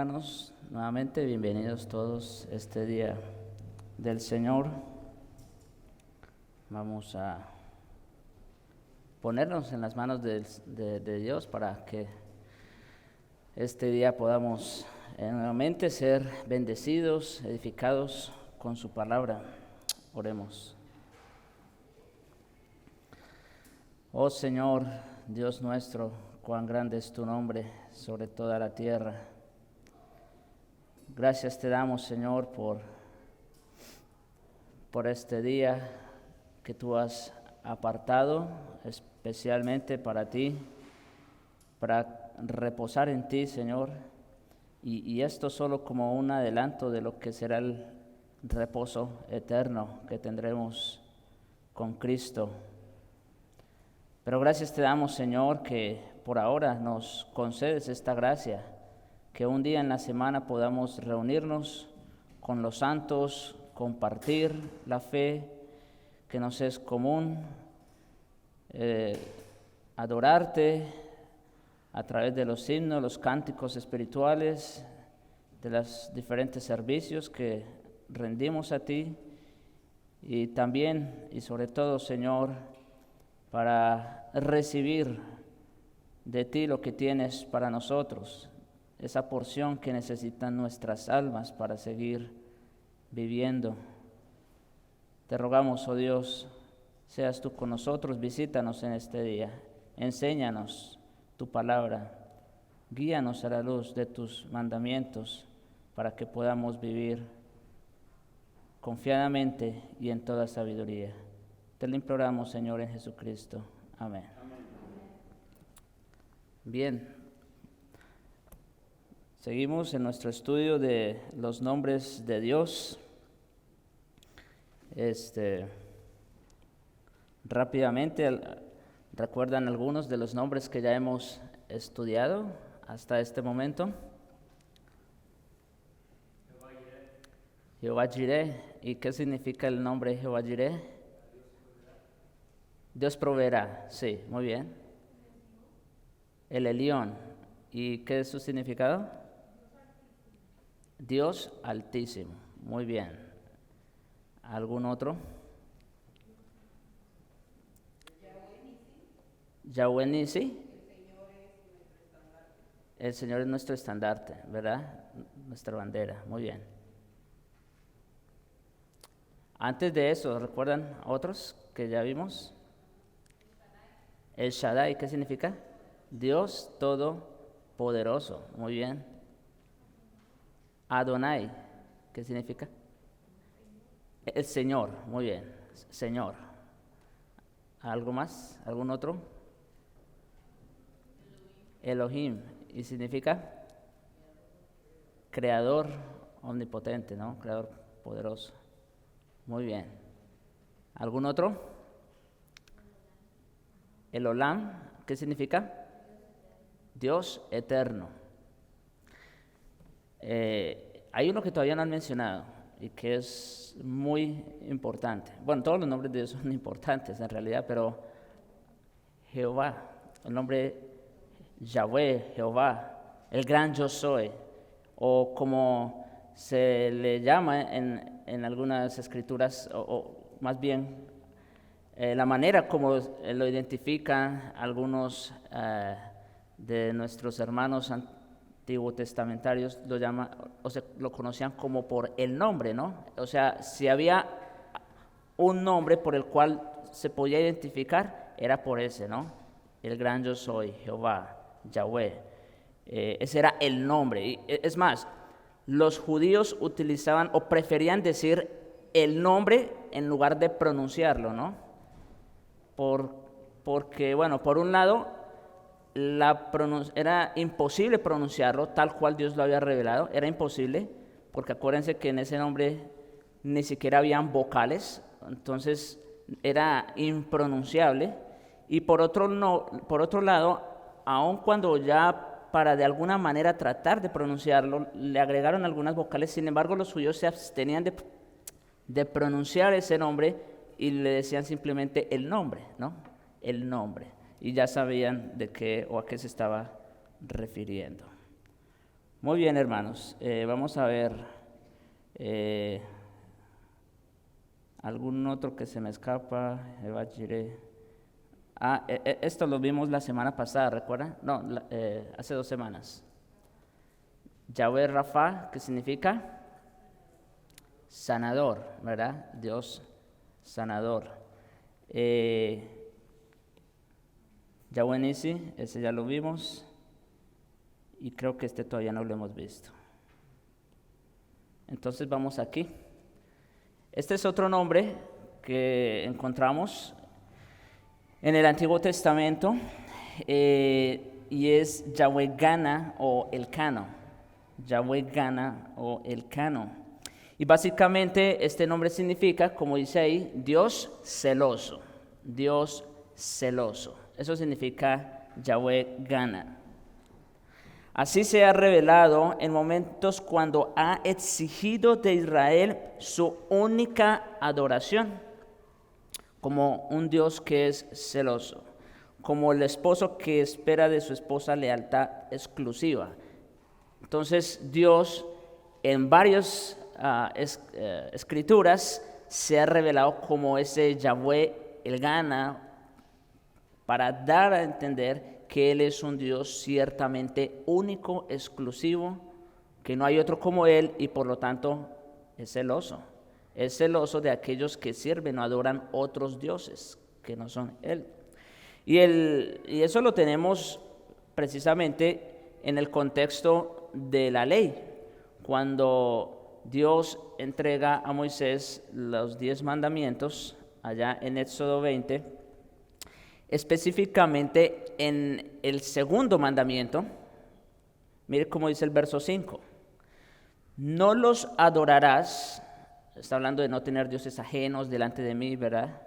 hermanos, nuevamente bienvenidos todos este día del Señor. Vamos a ponernos en las manos de Dios para que este día podamos nuevamente ser bendecidos, edificados con su palabra. Oremos. Oh Señor, Dios nuestro, cuán grande es tu nombre sobre toda la tierra. Gracias te damos, Señor, por este día que tú has apartado especialmente para ti, para reposar en ti, Señor, y esto solo como un adelanto de lo que será el reposo eterno que tendremos con Cristo. Pero gracias te damos, Señor, que por ahora nos concedes esta gracia, que un día en la semana podamos reunirnos con los santos, compartir la fe que nos es común, adorarte a través de los himnos, los cánticos espirituales, de los diferentes servicios que rendimos a ti, y también y sobre todo, Señor, para recibir de ti lo que tienes para nosotros, esa porción que necesitan nuestras almas para seguir viviendo. Te rogamos, oh Dios, seas tú con nosotros, visítanos en este día, enséñanos tu palabra, guíanos a la luz de tus mandamientos para que podamos vivir confiadamente y en toda sabiduría. Te lo imploramos, Señor, en Jesucristo. Amén. Bien, seguimos en nuestro estudio de los nombres de Dios. Rápidamente, ¿recuerdan algunos de los nombres que ya hemos estudiado hasta este momento? Jehová Jireh. ¿Y qué significa el nombre Jehová Jireh? Dios proveerá, sí, muy bien. El Elión. ¿Y qué es su significado? Dios Altísimo, muy bien. ¿Algún otro? Yahweh Nisi. El Señor es nuestro estandarte, ¿verdad? Nuestra bandera, muy bien. Antes de eso, ¿recuerdan otros que ya vimos? El Shaddai, ¿qué significa? Dios Todopoderoso, muy bien. Adonai, ¿qué significa? El Señor, muy bien, Señor. ¿Algo más? ¿Algún otro? Elohim, ¿y significa? Creador omnipotente, ¿no? Creador poderoso. Muy bien. ¿Algún otro? El Olam, ¿qué significa? Dios eterno. Hay uno que todavía no han mencionado y que es muy importante. Bueno, todos los nombres de Dios son importantes en realidad, pero Jehová, el nombre Yahweh, Jehová, el gran yo soy, o como se le llama en algunas escrituras, o más bien la manera como lo identifican algunos de nuestros hermanos antiguo testamentarios, lo conocían como por el nombre, ¿no? O sea, si había un nombre por el cual se podía identificar, era por ese, ¿no? El gran yo soy, Jehová, Yahweh. Ese era el nombre. Y, es más, los judíos utilizaban o preferían decir el nombre en lugar de pronunciarlo, ¿no? Porque, bueno, por un lado, era imposible pronunciarlo tal cual Dios lo había revelado, era imposible, porque acuérdense que en ese nombre ni siquiera habían vocales, entonces era impronunciable. Y por otro lado, aun cuando ya para de alguna manera tratar de pronunciarlo, le agregaron algunas vocales, sin embargo los judíos se abstenían de pronunciar ese nombre y le decían simplemente el nombre, ¿no? El nombre. Y ya sabían de qué o a qué se estaba refiriendo. Muy bien, hermanos. Vamos a ver algún otro que se me escapa. Eva Jireh. Esto lo vimos la semana pasada, ¿recuerdan? No, hace 2 semanas. Yahweh Rafa, que significa sanador, ¿verdad? Dios sanador. Yahweh Nisi, ese ya lo vimos. Y creo que este todavía no lo hemos visto. Entonces vamos aquí. Este es otro nombre que encontramos en el Antiguo Testamento y es Yahweh Gana o Elcano. Yahweh Gana o Elcano. Y básicamente este nombre significa, como dice ahí, Dios celoso. Dios celoso. Eso significa Yahweh Gana. Así se ha revelado en momentos cuando ha exigido de Israel su única adoración, como un Dios que es celoso, como el esposo que espera de su esposa lealtad exclusiva. Entonces Dios en varias escrituras se ha revelado como ese Yahweh Elgana para dar a entender que Él es un Dios ciertamente único, exclusivo, que no hay otro como Él y por lo tanto es celoso. Es celoso de aquellos que sirven o adoran otros dioses que no son Él. Y eso lo tenemos precisamente en el contexto de la ley. Cuando Dios entrega a Moisés los 10 mandamientos, allá en Éxodo 20, específicamente en el segundo mandamiento, mire cómo dice el verso 5. No los adorarás, está hablando de no tener dioses ajenos delante de mí, ¿verdad?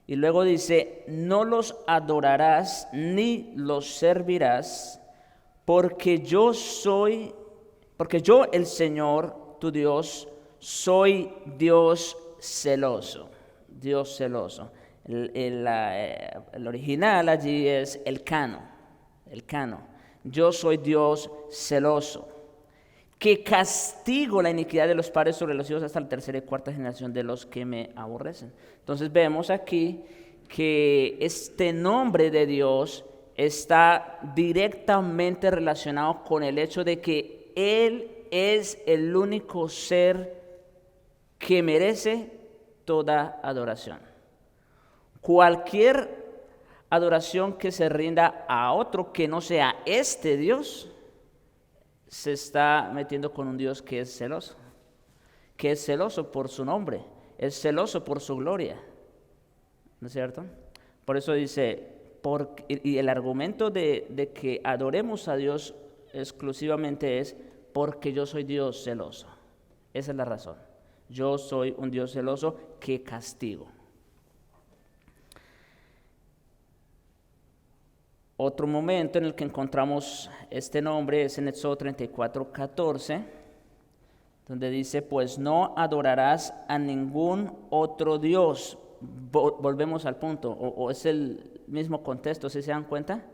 Y luego dice, no los adorarás ni los servirás, porque yo el Señor, tu Dios, soy Dios celoso, Dios celoso. El original allí es Elcano. Yo soy Dios celoso, que castigo la iniquidad de los padres sobre los hijos hasta la 3ª y 4ª generación de los que me aborrecen. Entonces vemos aquí que este nombre de Dios está directamente relacionado con el hecho de que Él es el único ser que merece toda adoración. Cualquier adoración que se rinda a otro que no sea este Dios, se está metiendo con un Dios que es celoso por su nombre, es celoso por su gloria, ¿no es cierto? Por eso dice, y el argumento de que adoremos a Dios exclusivamente es porque yo soy Dios celoso. Esa es la razón. Yo soy un Dios celoso que castigo. Otro momento en el que encontramos este nombre es en Éxodo 34:14, donde dice, pues no adorarás a ningún otro Dios. Volvemos al punto, o es el mismo contexto, ¿sí se dan cuenta?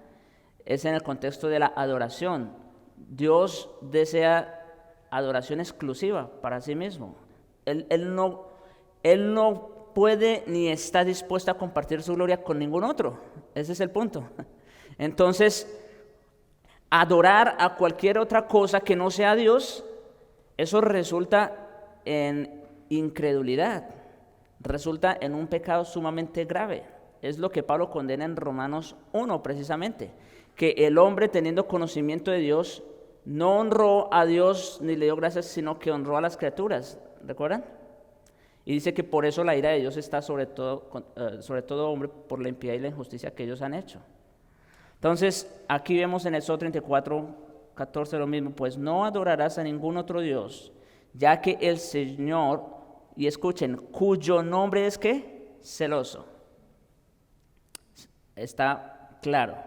Es en el contexto de la adoración. Dios desea adoración exclusiva para sí mismo. Él no puede ni está dispuesto a compartir su gloria con ningún otro. Ese es el punto. Entonces, adorar a cualquier otra cosa que no sea Dios, eso resulta en incredulidad, resulta en un pecado sumamente grave. Es lo que Pablo condena en Romanos 1 precisamente, que el hombre teniendo conocimiento de Dios no honró a Dios ni le dio gracias, sino que honró a las criaturas, ¿recuerdan? Y dice que por eso la ira de Dios está sobre todo hombre por la impiedad y la injusticia que ellos han hecho. Entonces, aquí vemos en Éxodo 34:14 lo mismo, pues no adorarás a ningún otro Dios, ya que el Señor, y escuchen, cuyo nombre es ¿qué? Celoso. Está claro.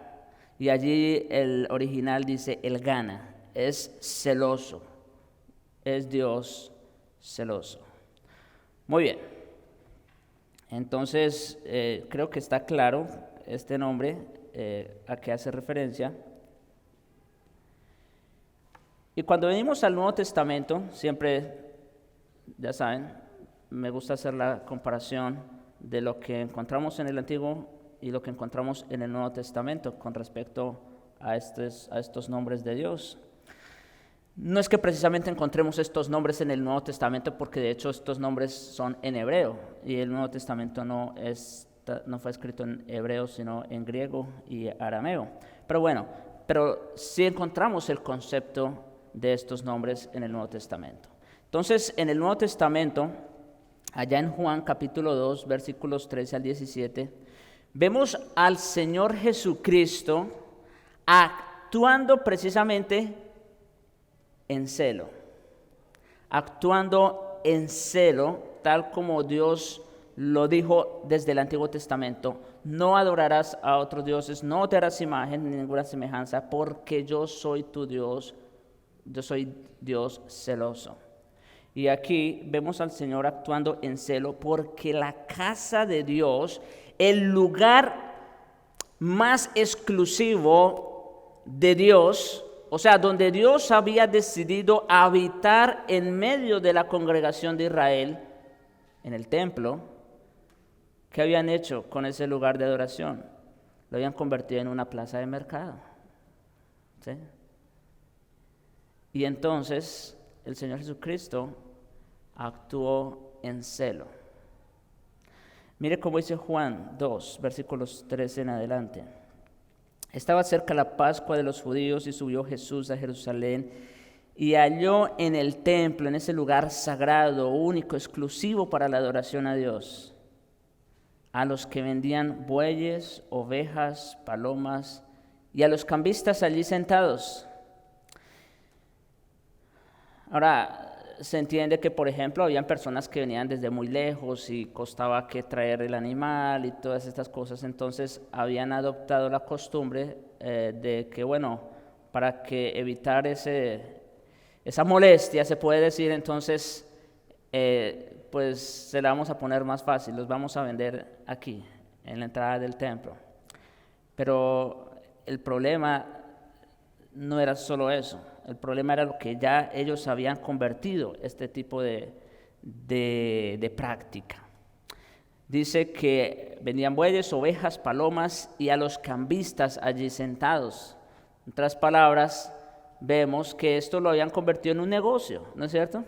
Y allí el original dice Elgana, es celoso, es Dios celoso. Muy bien. Entonces, creo que está claro este nombre. ¿A qué hace referencia? Y cuando venimos al Nuevo Testamento, siempre, ya saben, me gusta hacer la comparación de lo que encontramos en el Antiguo y lo que encontramos en el Nuevo Testamento con respecto a estos nombres de Dios. No es que precisamente encontremos estos nombres en el Nuevo Testamento, porque de hecho estos nombres son en hebreo, y el Nuevo Testamento no fue escrito en hebreo, sino en griego y arameo. Pero sí encontramos el concepto de estos nombres en el Nuevo Testamento. Entonces, en el Nuevo Testamento, allá en Juan capítulo 2, versículos 13 al 17, vemos al Señor Jesucristo actuando precisamente en celo, actuando en celo, tal como Dios lo dijo desde el Antiguo Testamento: no adorarás a otros dioses, no te harás imagen ni ninguna semejanza, porque yo soy tu Dios, yo soy Dios celoso. Y aquí vemos al Señor actuando en celo, porque la casa de Dios, el lugar más exclusivo de Dios, o sea, donde Dios había decidido habitar en medio de la congregación de Israel, en el templo, ¿qué habían hecho con ese lugar de adoración? Lo habían convertido en una plaza de mercado. ¿Sí? Y entonces el Señor Jesucristo actuó en celo. Mire cómo dice Juan 2, versículos 13 en adelante. Estaba cerca la Pascua de los judíos y subió Jesús a Jerusalén y halló en el templo, en ese lugar sagrado, único, exclusivo para la adoración a Dios, a los que vendían bueyes, ovejas, palomas y a los cambistas allí sentados. Ahora, se entiende que, por ejemplo, habían personas que venían desde muy lejos y costaba que traer el animal y todas estas cosas. Entonces habían adoptado la costumbre de que, para que evitar esa molestia, se puede decir, entonces pues se la vamos a poner más fácil, los vamos a vender aquí, en la entrada del templo. Pero el problema no era solo eso. El problema era lo que ya ellos habían convertido, este tipo de práctica. Dice que vendían bueyes, ovejas, palomas y a los cambistas allí sentados. En otras palabras, vemos que esto lo habían convertido en un negocio, ¿no es cierto?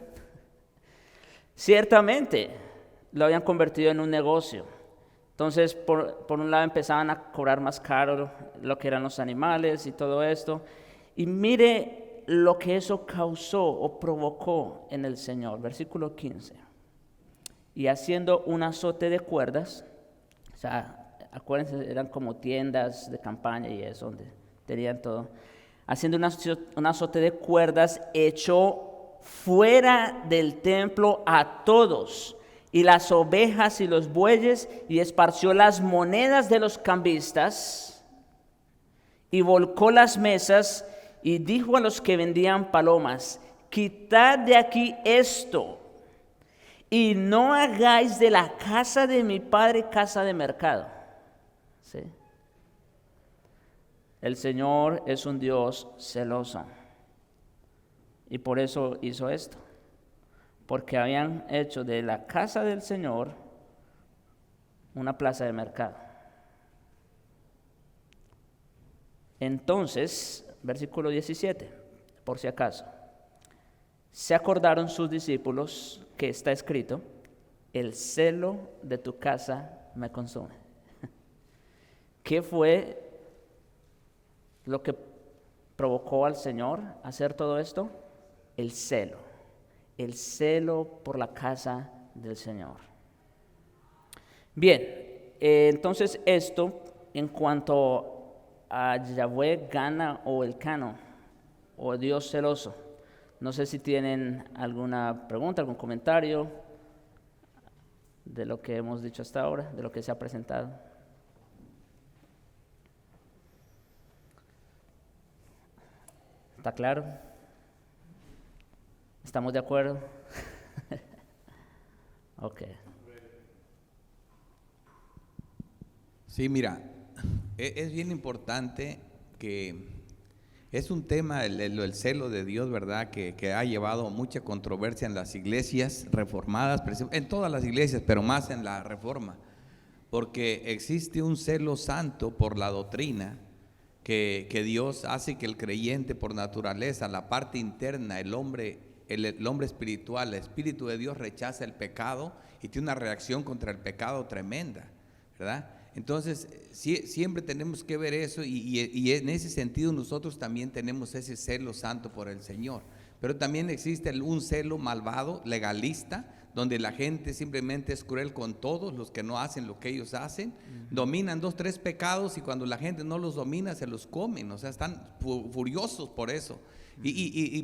Ciertamente lo habían convertido en un negocio. Entonces, por un lado empezaban a cobrar más caro lo que eran los animales y todo esto. Y mire lo que eso causó o provocó en el Señor. Versículo 15. Y haciendo un azote de cuerdas, o sea, acuérdense, eran como tiendas de campaña y eso, donde tenían todo. Haciendo un azote de cuerdas, echó fuera del templo a todos, y las ovejas y los bueyes, y esparció las monedas de los cambistas, y volcó las mesas, y dijo a los que vendían palomas: quitad de aquí esto, y no hagáis de la casa de mi padre casa de mercado. ¿Sí? El Señor es un Dios celoso, y por eso hizo esto, porque habían hecho de la casa del Señor una plaza de mercado. Entonces, versículo 17, por si acaso, se acordaron sus discípulos que está escrito: el celo de tu casa me consume. ¿Qué fue lo que provocó al Señor a hacer todo esto? El celo por la casa del Señor. Bien, entonces esto en cuanto a Yahweh Gana o Elcano, o Dios celoso. No sé si tienen alguna pregunta, algún comentario de lo que hemos dicho hasta ahora, de lo que se ha presentado. ¿Está claro? ¿Estamos de acuerdo? Ok. Sí, mira, es bien importante que Es un tema, el celo de Dios, ¿verdad? Que ha llevado mucha controversia en las iglesias reformadas, en todas las iglesias, pero más en la reforma, porque existe un celo santo por la doctrina, que Dios hace que el creyente por naturaleza, la parte interna, el hombre espiritual, el Espíritu de Dios rechaza el pecado y tiene una reacción contra el pecado tremenda, ¿verdad? Entonces, siempre tenemos que ver eso y en ese sentido nosotros también tenemos ese celo santo por el Señor. Pero también existe un celo malvado, legalista, donde la gente simplemente es cruel con todos los que no hacen lo que ellos hacen. Dominan 2, 3 pecados y cuando la gente no los domina se los comen, o sea, están furiosos por eso.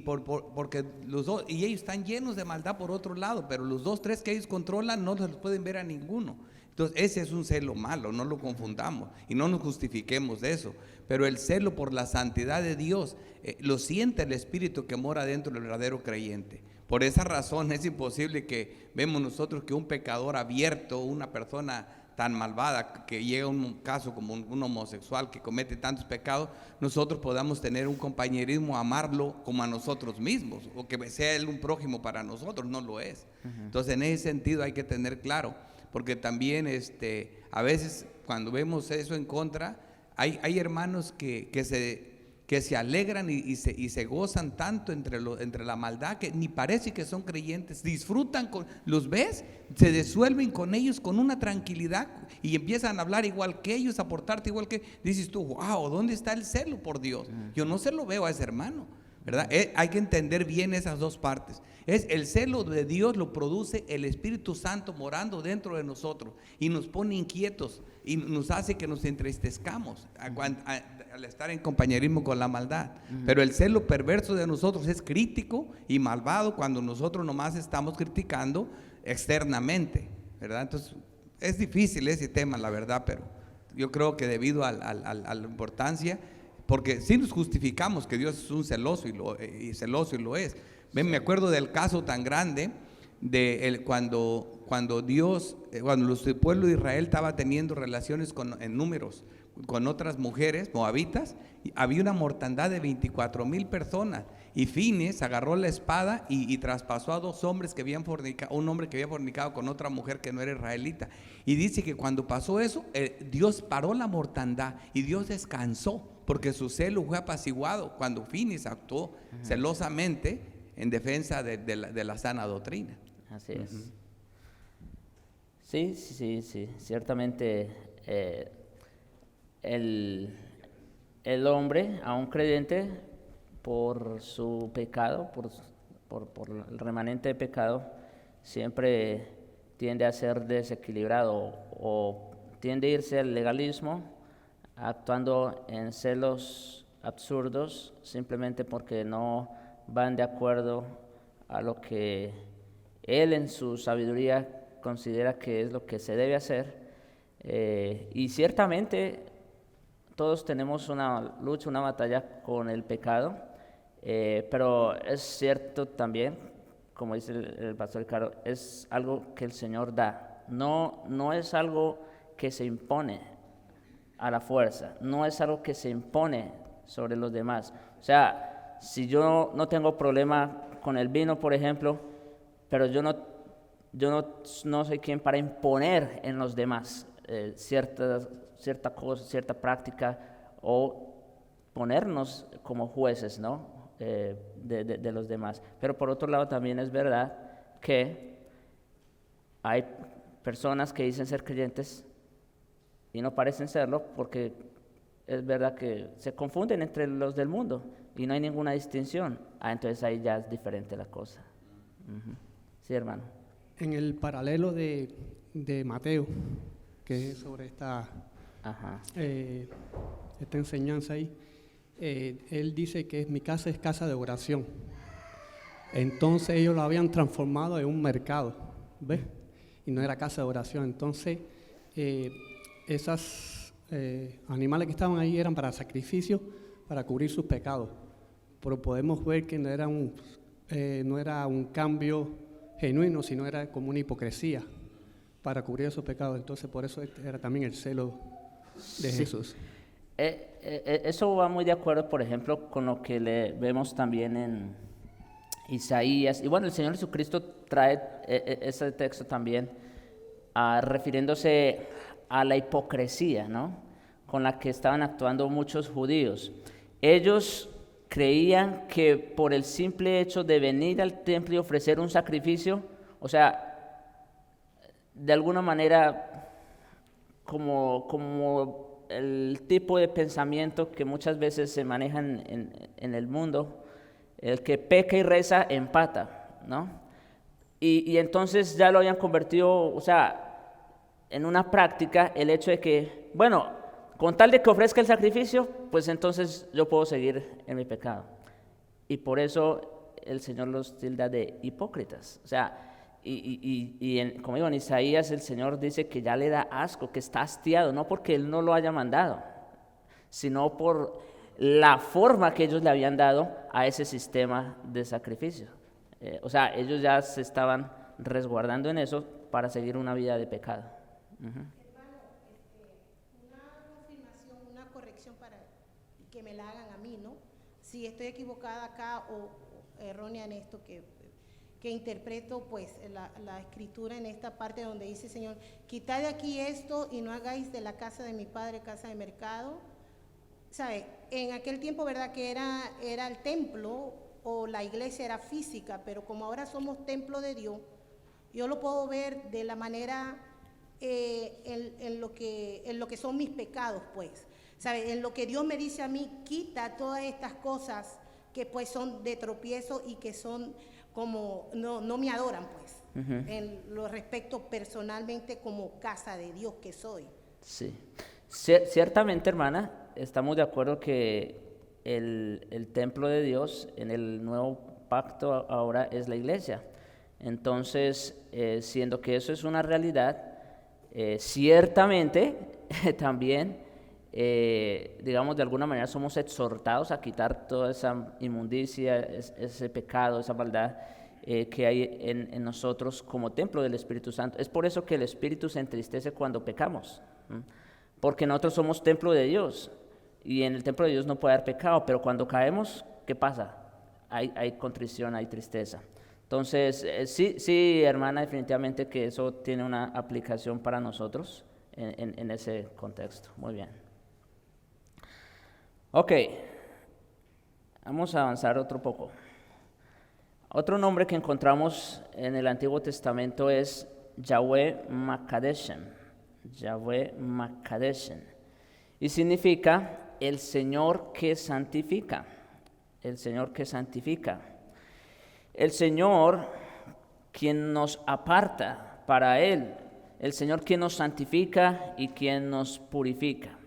Porque los dos, y ellos están llenos de maldad por otro lado, pero los 2, 3 que ellos controlan no se los pueden ver a ninguno. Entonces ese es un celo malo, no lo confundamos y no nos justifiquemos de eso. Pero el celo por la santidad de Dios lo siente el Espíritu que mora dentro del verdadero creyente. Por esa razón es imposible que vemos nosotros que un pecador abierto, una persona tan malvada, que llega a un caso como un homosexual que comete tantos pecados, nosotros podamos tener un compañerismo, amarlo como a nosotros mismos, o que sea él un prójimo para nosotros, no lo es. Entonces en ese sentido hay que tener claro, porque también a veces cuando vemos eso en contra, hay hermanos que se alegran y se gozan tanto entre la maldad que ni parece que son creyentes, disfrutan, los ves, se disuelven con ellos con una tranquilidad y empiezan a hablar igual que ellos, a portarte igual que, dices tú, wow, ¿dónde está el celo por Dios? Yo no se lo veo a ese hermano, ¿verdad? Hay que entender bien esas dos partes. El celo de Dios lo produce el Espíritu Santo morando dentro de nosotros y nos pone inquietos y nos hace que nos entristezcamos al estar en compañerismo con la maldad. Pero el celo perverso de nosotros es crítico y malvado cuando nosotros nomás estamos criticando externamente, ¿verdad? Entonces es difícil ese tema, la verdad, pero yo creo que debido a la importancia, porque si nos justificamos que Dios es un celoso y celoso y lo es. Me acuerdo del caso tan grande de cuando Dios, cuando el pueblo de Israel estaba teniendo relaciones en números con otras mujeres moabitas, había una mortandad de 24,000 personas y Fines agarró la espada y traspasó a 2 hombres que habían fornicado, un hombre que había fornicado con otra mujer que no era israelita, y dice que cuando pasó eso, Dios paró la mortandad y Dios descansó porque su celo fue apaciguado cuando Fines actuó celosamente en defensa de la sana doctrina. Así es. Sí, ciertamente el hombre, aún creyente, por su pecado, por el remanente de pecado, siempre tiende a ser desequilibrado o tiende a irse al legalismo, actuando en celos absurdos simplemente porque no van de acuerdo a lo que él en su sabiduría considera que es lo que se debe hacer. Y ciertamente todos tenemos una lucha, una batalla con el pecado, pero es cierto también, como dice el pastor Ricardo, es algo que el Señor da, no es algo que se impone a la fuerza, no es algo que se impone sobre los demás. O sea, si yo no tengo problema con el vino, por ejemplo, pero yo no soy quien para imponer en los demás cierta cosa, cierta práctica, o ponernos como jueces, ¿no? de los demás. Pero por otro lado también es verdad que hay personas que dicen ser creyentes y no parecen serlo, porque es verdad que se confunden entre los del mundo y no hay ninguna distinción. Entonces ahí ya es diferente la cosa. Sí, hermano. En el paralelo de Mateo, que es sobre esta enseñanza ahí, él dice que mi casa es casa de oración. Entonces ellos lo habían transformado en un mercado, ¿ves? Y no era casa de oración. Entonces esas animales que estaban ahí eran para sacrificio, para cubrir sus pecados. Pero podemos ver que no era un cambio genuino, sino era como una hipocresía para cubrir esos pecados. Entonces por eso era también el celo de Jesús. Eso va muy de acuerdo, por ejemplo, con lo que le vemos también en Isaías. Y bueno, el Señor Jesucristo trae ese texto también, refiriéndose a la hipocresía, ¿no?, con la que estaban actuando muchos judíos. Ellos creían que por el simple hecho de venir al templo y ofrecer un sacrificio, o sea, de alguna manera, como el tipo de pensamiento que muchas veces se maneja en el mundo, el que peca y reza empata, ¿no? Y entonces ya lo habían convertido, o sea, en una práctica el hecho de que, bueno, con tal de que ofrezca el sacrificio, pues entonces yo puedo seguir en mi pecado. Y por eso el Señor los tilda de hipócritas. O sea, como digo, en Isaías el Señor dice que ya le da asco, que está hastiado, no porque Él no lo haya mandado, sino por la forma que ellos le habían dado a ese sistema de sacrificio. O sea, ellos ya se estaban resguardando en eso para seguir una vida de pecado. Uh-huh. Una corrección para que me la hagan a mí, ¿no? Si estoy equivocada acá o errónea en esto que interpreto, pues la escritura en esta parte donde dice, Señor, quitad de aquí esto y no hagáis de la casa de mi padre casa de mercado. ¿Sabe? En aquel tiempo, ¿verdad?, que era el templo o la iglesia era física, pero como ahora somos templo de Dios, yo lo puedo ver de la manera en lo que son mis pecados, pues. ¿Sabe? En lo que Dios me dice a mí, quita todas estas cosas que pues son de tropiezo y que son como, no me adoran, pues. Uh-huh. En lo respecto personalmente como casa de Dios que soy. Sí. Ciertamente, hermana, estamos de acuerdo que el templo de Dios en el nuevo pacto ahora es la iglesia. Entonces, siendo que eso es una realidad, ciertamente también, digamos, de alguna manera somos exhortados a quitar toda esa inmundicia, ese pecado, esa maldad que hay en nosotros como templo del Espíritu Santo. Es por eso que el Espíritu se entristece cuando pecamos, porque nosotros somos templo de Dios y en el templo de Dios no puede haber pecado, pero cuando caemos, ¿qué pasa? Hay contrición, hay tristeza. Entonces, sí, hermana, definitivamente que eso tiene una aplicación para nosotros en ese contexto. Muy bien. Ok, vamos a avanzar otro poco. Otro nombre que encontramos en el Antiguo Testamento es Yahweh Makadeshem. Yahweh Makadeshem. Y significa el Señor que santifica. El Señor que santifica. El Señor quien nos aparta para Él. El Señor quien nos santifica y quien nos purifica.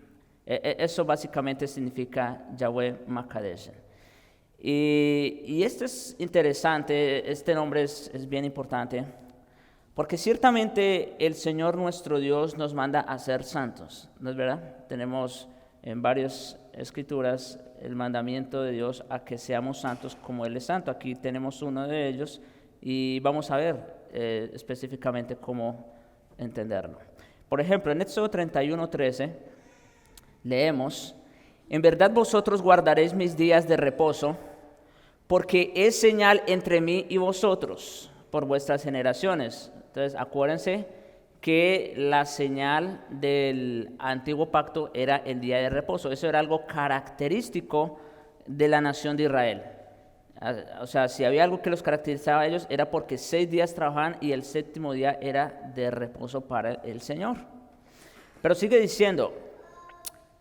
Eso básicamente significa Yahweh Makadeshem. Y esto es interesante, este nombre es bien importante, porque ciertamente el Señor nuestro Dios nos manda a ser santos, ¿no es verdad? Tenemos en varias escrituras el mandamiento de Dios a que seamos santos como Él es santo. Aquí tenemos uno de ellos y vamos a ver específicamente cómo entenderlo. Por ejemplo, en Éxodo 31:13 leemos: en verdad vosotros guardaréis mis días de reposo, porque es señal entre mí y vosotros por vuestras generaciones. Entonces, acuérdense que la señal del antiguo pacto era el día de reposo. Eso era algo característico de la nación de Israel. O sea, si había algo que los caracterizaba a ellos, era porque 6 días trabajaban y el 7º día era de reposo para el Señor. Pero sigue diciendo: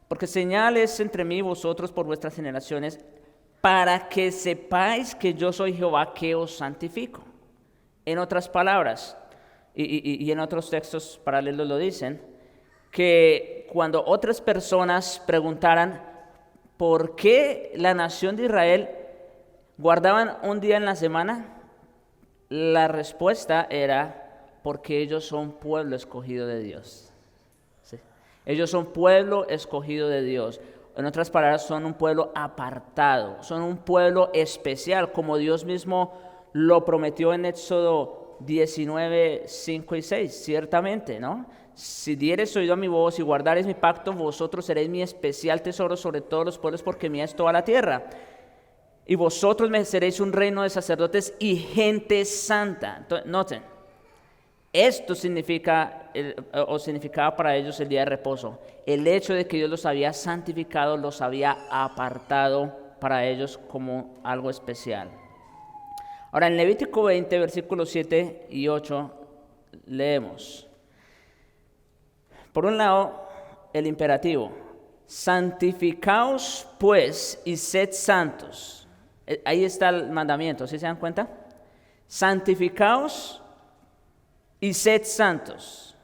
porque señal es entre mí y vosotros por vuestras generaciones, para que sepáis que yo soy Jehová que os santifico. En otras palabras, y en otros textos paralelos lo dicen, que cuando otras personas preguntaran por qué la nación de Israel guardaban un día en la semana, la respuesta era: porque ellos son pueblo escogido de Dios. ¿Sí? Ellos son pueblo escogido de Dios. En otras palabras, son un pueblo apartado, son un pueblo especial, como Dios mismo lo prometió en Éxodo 19, 5 y 6, ciertamente, ¿no? si diereis oído a mi voz y guardareis mi pacto, vosotros seréis mi especial tesoro sobre todos los pueblos, porque mía es toda la tierra. Y vosotros me seréis un reino de sacerdotes y gente santa. Entonces, noten, esto significaba para ellos el día de reposo. El hecho de que Dios los había santificado, los había apartado para ellos como algo especial. Ahora, en Levítico 20, versículos 7 y 8, leemos. Por un lado, el imperativo. Santificaos, pues, y sed santos. Ahí está el mandamiento, ¿sí se dan cuenta? Santificaos y sed santos.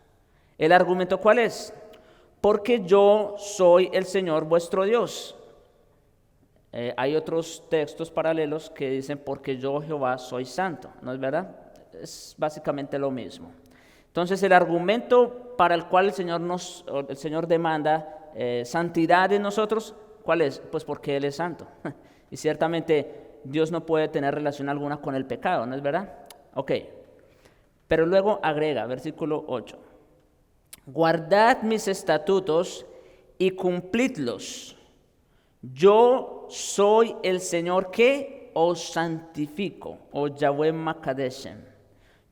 ¿El argumento cuál es? Porque yo soy el Señor vuestro Dios. Hay otros textos paralelos que dicen porque yo Jehová soy santo, ¿no es verdad? Es básicamente lo mismo. Entonces el argumento para el cual el Señor demanda santidad en nosotros, ¿cuál es? Pues porque Él es santo. Y ciertamente Dios no puede tener relación alguna con el pecado, ¿no es verdad? Ok. Pero luego agrega, versículo 8. Guardad mis estatutos y cumplidlos. Yo soy el Señor que os santifico, o Yahweh Makadeshem.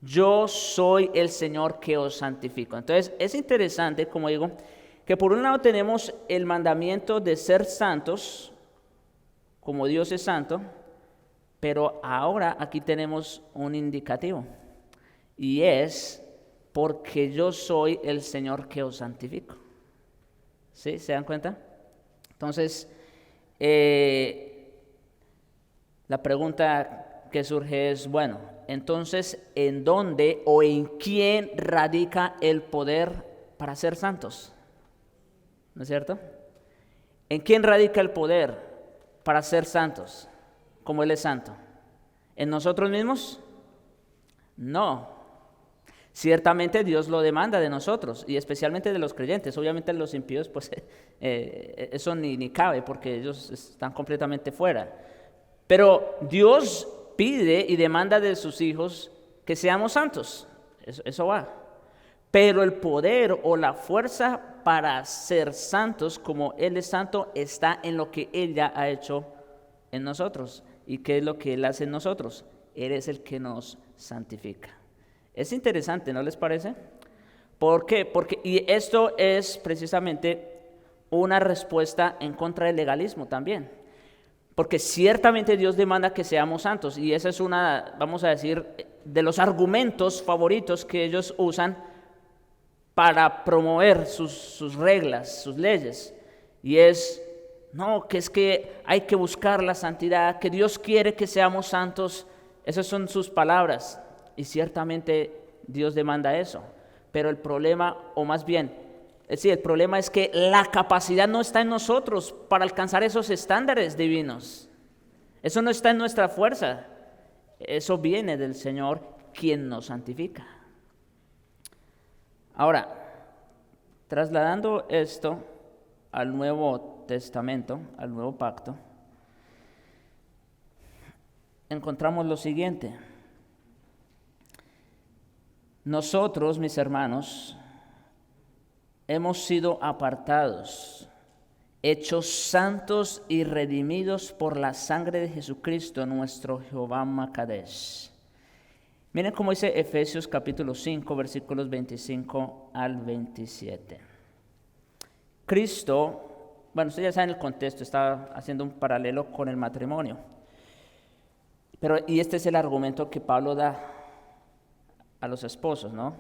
Yo soy el Señor que os santifico. Entonces, es interesante, como digo, que por un lado tenemos el mandamiento de ser santos, como Dios es santo, pero ahora aquí tenemos un indicativo, y es porque yo soy el Señor que os santifico. ¿Sí? ¿Se dan cuenta? Entonces, la pregunta que surge es, bueno, entonces, ¿en dónde o en quién radica el poder para ser santos? ¿No es cierto? ¿En quién radica el poder para ser santos, como Él es santo? ¿En nosotros mismos? No. Ciertamente Dios lo demanda de nosotros, y especialmente de los creyentes. Obviamente de los impíos, pues eso ni cabe, porque ellos están completamente fuera. Pero Dios pide y demanda de sus hijos que seamos santos. Eso va. Pero el poder o la fuerza para ser santos, como Él es santo, está en lo que Él ya ha hecho en nosotros. ¿Y qué es lo que Él hace en nosotros? Él es el que nos santifica. Es interesante, ¿no les parece? ¿Por qué? Y esto es precisamente una respuesta en contra del legalismo también. Porque ciertamente Dios demanda que seamos santos, y esa es una, vamos a decir, de los argumentos favoritos que ellos usan para promover sus reglas, sus leyes. Y es, no, que es que hay que buscar la santidad, que Dios quiere que seamos santos. Esas son sus palabras. Y ciertamente Dios demanda eso, pero el problema, o más bien, el problema es que la capacidad no está en nosotros para alcanzar esos estándares divinos. Eso no está en nuestra fuerza, eso viene del Señor, quien nos santifica. Ahora, trasladando esto al Nuevo Testamento, al Nuevo Pacto, encontramos lo siguiente. Nosotros, mis hermanos, hemos sido apartados, hechos santos y redimidos por la sangre de Jesucristo, nuestro Jehová Makadesh. Miren cómo dice Efesios capítulo 5, versículos 25 al 27. Cristo, bueno, ustedes ya saben el contexto, está haciendo un paralelo con el matrimonio. Y este es el argumento que Pablo da a los esposos, ¿no?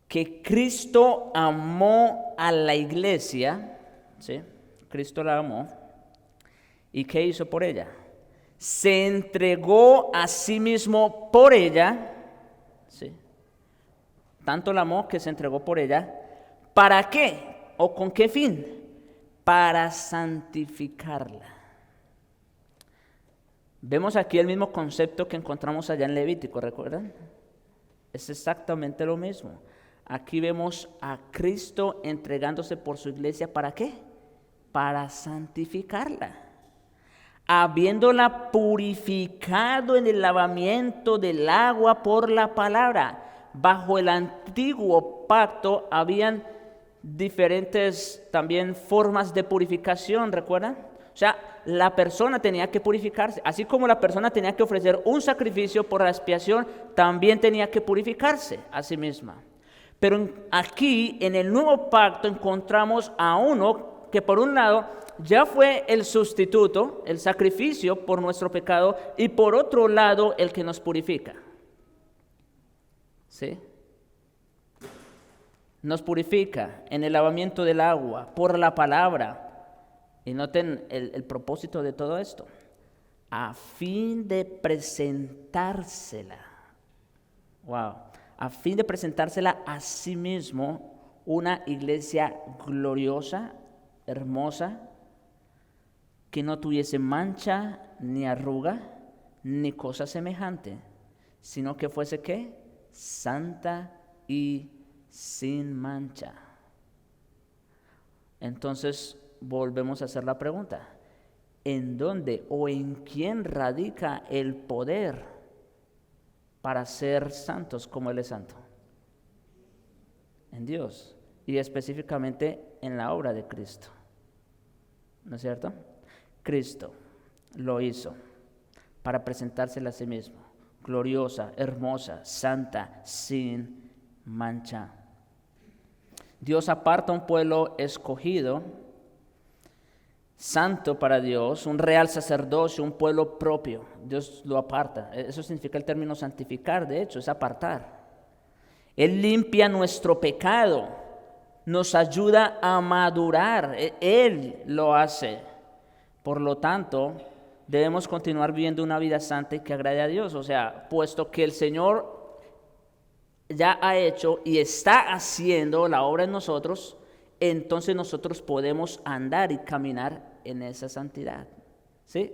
Que Cristo amó a la iglesia, ¿sí? Cristo la amó. ¿Y qué hizo por ella? Se entregó a sí mismo por ella, ¿sí? Tanto la amó que se entregó por ella. ¿Para qué? ¿O con qué fin? Para santificarla. Vemos aquí el mismo concepto que encontramos allá en Levítico, ¿recuerdan? Es exactamente lo mismo. Aquí vemos a Cristo entregándose por su iglesia, ¿para qué? Para santificarla. Habiéndola purificado en el lavamiento del agua por la palabra. bajo el antiguo pacto habían diferentes también formas de purificación, ¿recuerdan? O sea, la persona tenía que purificarse, así como la persona tenía que ofrecer un sacrificio por la expiación, también tenía que purificarse a sí misma. Pero aquí, en el nuevo pacto, encontramos a uno que por un lado ya fue el sustituto, el sacrificio por nuestro pecado, y por otro lado el que nos purifica. ¿Sí? Nos purifica en el lavamiento del agua, por la palabra. Y noten el propósito de todo esto, a fin de presentársela, a fin de presentársela a sí mismo, una iglesia gloriosa, hermosa, que no tuviese mancha, ni arruga, ni cosa semejante, sino que fuese, ¿qué? Santa y sin mancha. Entonces, volvemos a hacer la pregunta, ¿en dónde o en quién radica el poder para ser santos como Él es santo? En Dios, y específicamente en la obra de Cristo, ¿no es cierto? Cristo lo hizo para presentársela a sí mismo, gloriosa, hermosa, santa, sin mancha. Dios aparta un pueblo escogido, santo para Dios, un real sacerdocio, un pueblo propio. Dios lo aparta. Eso significa el término santificar, de hecho, es apartar. Él limpia nuestro pecado, nos ayuda a madurar. Él lo hace. Por lo tanto, debemos continuar viviendo una vida santa y que agrade a Dios. O sea, puesto que el Señor ya ha hecho y está haciendo la obra en nosotros, entonces nosotros podemos andar y caminar en esa santidad. ¿Sí?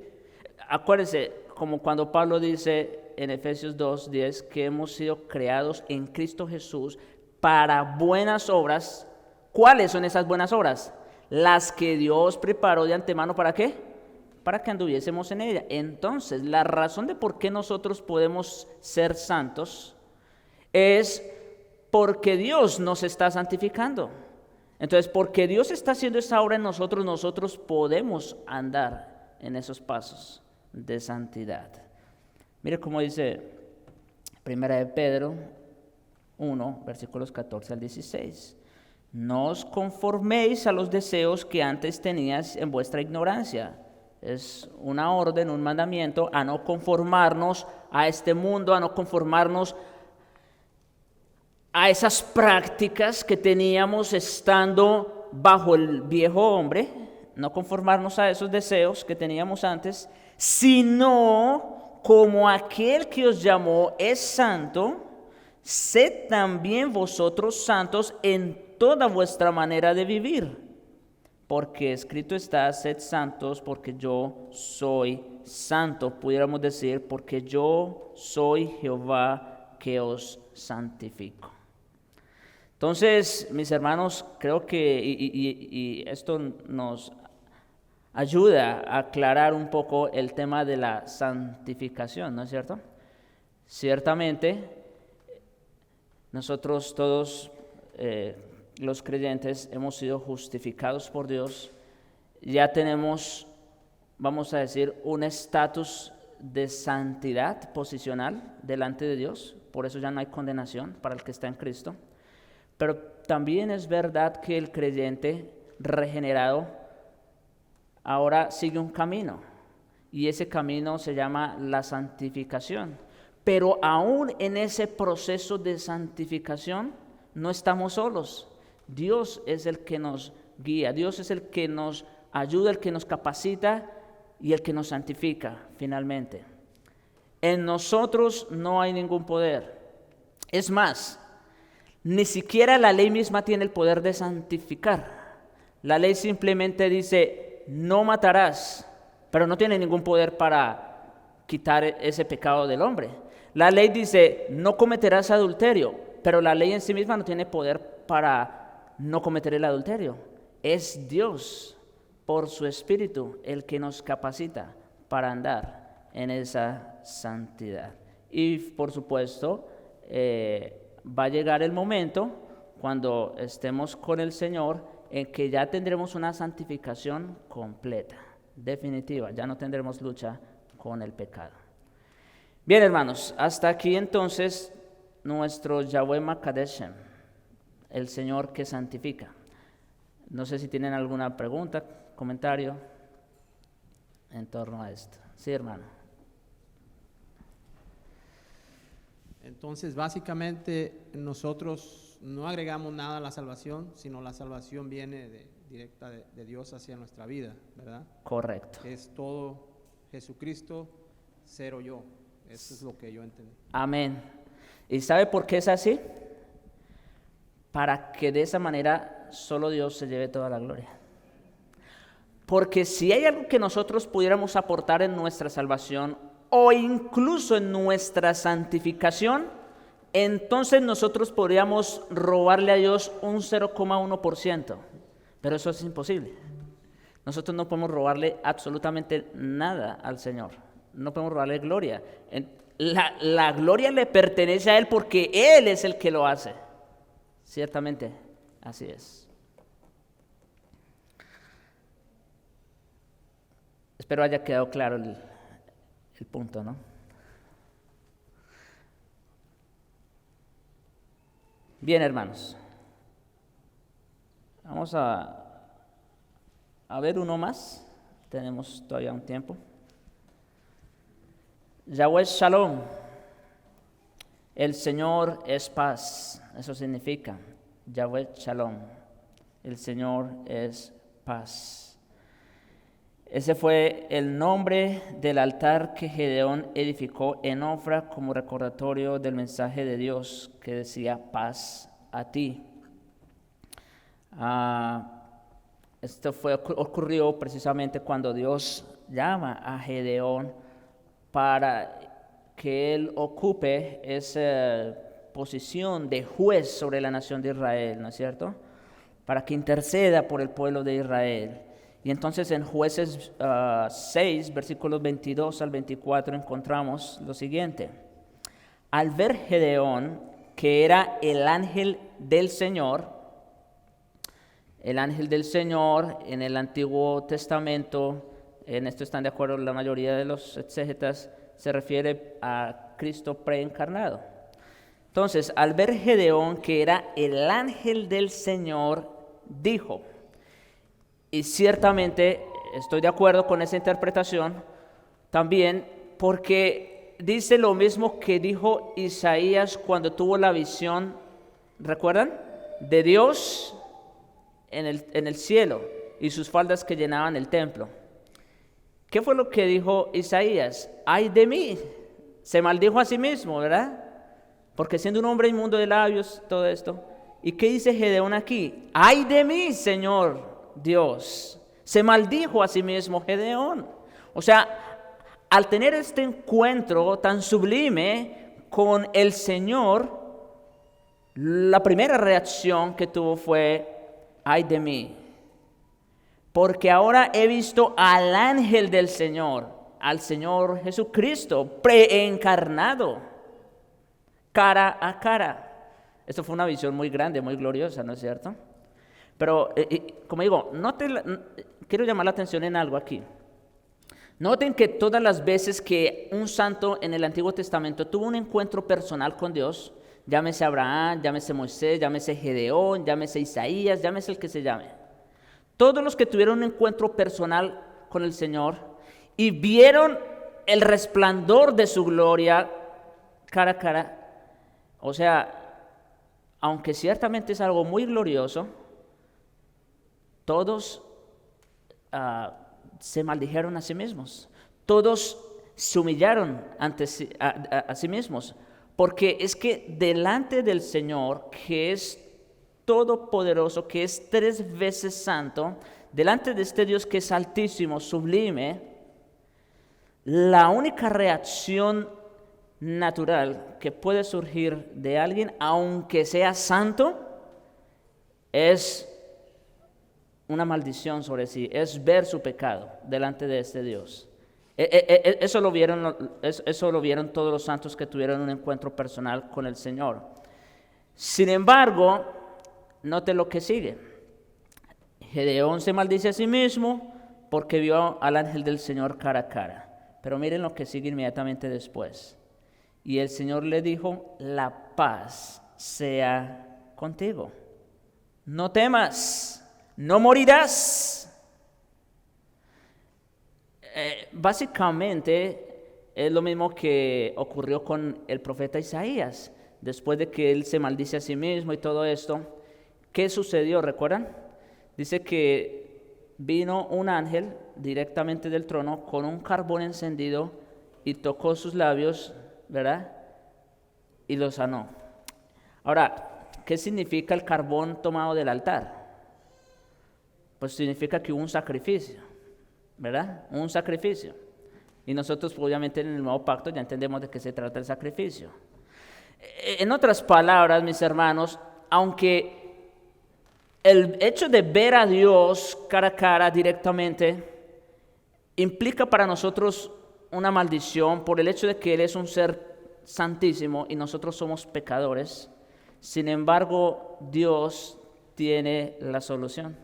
Acuérdense, como cuando Pablo dice en Efesios 2:10 que hemos sido creados en Cristo Jesús para buenas obras. ¿Cuáles son esas buenas obras? Las que Dios preparó de antemano, ¿para qué? Para que anduviésemos en ella. Entonces, la razón de por qué nosotros podemos ser santos es porque Dios nos está santificando. Entonces, porque Dios está haciendo esa obra en nosotros, nosotros podemos andar en esos pasos de santidad. Mire cómo dice 1 de Pedro 1, versículos 14 al 16. No os conforméis a los deseos que antes teníais en vuestra ignorancia. Es una orden, un mandamiento a no conformarnos a este mundo, a no conformarnos a esas prácticas que teníamos estando bajo el viejo hombre, no conformarnos a esos deseos que teníamos antes, sino como aquel que os llamó es santo, sed también vosotros santos en toda vuestra manera de vivir, porque escrito está, sed santos porque yo soy santo, pudiéramos decir, porque yo soy Jehová que os santifico. Entonces, mis hermanos, creo que y esto nos ayuda a aclarar un poco el tema de la santificación, ¿no es cierto? Ciertamente, nosotros todos los creyentes hemos sido justificados por Dios, ya tenemos, vamos a decir, un estatus de santidad posicional delante de Dios, por eso ya no hay condenación para el que está en Cristo. Pero también es verdad que el creyente regenerado ahora sigue un camino, y ese camino se llama la santificación. Pero aún en ese proceso de santificación no estamos solos. Dios es el que nos guía, Dios es el que nos ayuda, el que nos capacita y el que nos santifica finalmente. En nosotros no hay ningún poder. Es más, ni siquiera la ley misma tiene el poder de santificar. La ley simplemente dice, no matarás, pero no tiene ningún poder para quitar ese pecado del hombre. La ley dice, no cometerás adulterio, pero la ley en sí misma no tiene poder para no cometer el adulterio. Es Dios, por su Espíritu, el que nos capacita para andar en esa santidad. Y por supuesto, va a llegar el momento cuando estemos con el Señor en que ya tendremos una santificación completa, definitiva, ya no tendremos lucha con el pecado. Bien, hermanos, hasta aquí entonces nuestro Yahweh Makadeshem, el Señor que santifica. No sé si tienen alguna pregunta, comentario en torno a esto. Sí, hermano. Entonces, básicamente, nosotros no agregamos nada a la salvación, sino la salvación viene directa de Dios hacia nuestra vida, ¿verdad? Correcto. Es todo Jesucristo, cero yo. Eso es lo que yo entendí. Amén. ¿Y sabe por qué es así? Para que de esa manera solo Dios se lleve toda la gloria. Porque si hay algo que nosotros pudiéramos aportar en nuestra salvación o incluso en nuestra santificación, entonces nosotros podríamos robarle a Dios un 0,1%, pero eso es imposible. Nosotros no podemos robarle absolutamente nada al Señor, no podemos robarle gloria. La gloria le pertenece a Él porque Él es el que lo hace. Ciertamente, así es. Espero haya quedado claro el punto, ¿no? Bien, hermanos. Vamos a ver uno más. Tenemos todavía un tiempo. Yahweh Shalom. El Señor es paz. Eso significa Yahweh Shalom. El Señor es paz. Ese fue el nombre del altar que Gedeón edificó en Ofra como recordatorio del mensaje de Dios que decía paz a ti. Esto ocurrió precisamente cuando Dios llama a Gedeón para que él ocupe esa posición de juez sobre la nación de Israel, ¿no es cierto? Para que interceda por el pueblo de Israel. Y entonces en Jueces 6, versículos 22 al 24 encontramos lo siguiente. Al ver Gedeón, que era el ángel del Señor en el Antiguo Testamento, en esto están de acuerdo la mayoría de los exégetas, se refiere a Cristo preencarnado. Entonces, al ver Gedeón, que era el ángel del Señor, dijo, y ciertamente estoy de acuerdo con esa interpretación también porque dice lo mismo que dijo Isaías cuando tuvo la visión, ¿recuerdan? De Dios en el cielo y sus faldas que llenaban el templo. ¿Qué fue lo que dijo Isaías? ¡Ay de mí! Se maldijo a sí mismo, ¿verdad? Porque siendo un hombre inmundo de labios, todo esto. ¿Y qué dice Gedeón aquí? ¡Ay de mí, Señor Dios! Se maldijo a sí mismo Gedeón. O sea, al tener este encuentro tan sublime con el Señor, la primera reacción que tuvo fue, ¡ay de mí! Porque ahora he visto al ángel del Señor, al Señor Jesucristo, preencarnado, cara a cara. Esto fue una visión muy grande, muy gloriosa, ¿no es cierto? Pero, como digo, quiero llamar la atención en algo aquí. Noten que todas las veces que un santo en el Antiguo Testamento tuvo un encuentro personal con Dios, llámese Abraham, llámese Moisés, llámese Gedeón, llámese Isaías, llámese el que se llame. Todos los que tuvieron un encuentro personal con el Señor y vieron el resplandor de su gloria cara a cara, o sea, aunque ciertamente es algo muy glorioso, todos se maldijeron a sí mismos, todos se humillaron ante a sí mismos, porque es que delante del Señor, que es todopoderoso, que es 3 veces santo, delante de este Dios que es altísimo, sublime, la única reacción natural que puede surgir de alguien, aunque sea santo, es una maldición sobre sí, es ver su pecado delante de este Dios. Eso lo vieron todos los santos que tuvieron un encuentro personal con el Señor. Sin embargo, note lo que sigue. Gedeón se maldice a sí mismo porque vio al ángel del Señor cara a cara. Pero miren lo que sigue inmediatamente después. Y el Señor le dijo, la paz sea contigo. No temas, no morirás. Básicamente es lo mismo que ocurrió con el profeta Isaías. Después de que él se maldice a sí mismo y todo esto, ¿qué sucedió? ¿Recuerdan? Dice que vino un ángel directamente del trono con un carbón encendido y tocó sus labios, ¿verdad? Y lo sanó. Ahora, ¿qué significa el carbón tomado del altar? Pues significa que hubo un sacrificio, ¿verdad? Un sacrificio. Y nosotros, obviamente, en el nuevo pacto ya entendemos de qué se trata el sacrificio. En otras palabras, mis hermanos, aunque el hecho de ver a Dios cara a cara directamente implica para nosotros una maldición por el hecho de que Él es un ser santísimo y nosotros somos pecadores, sin embargo, Dios tiene la solución.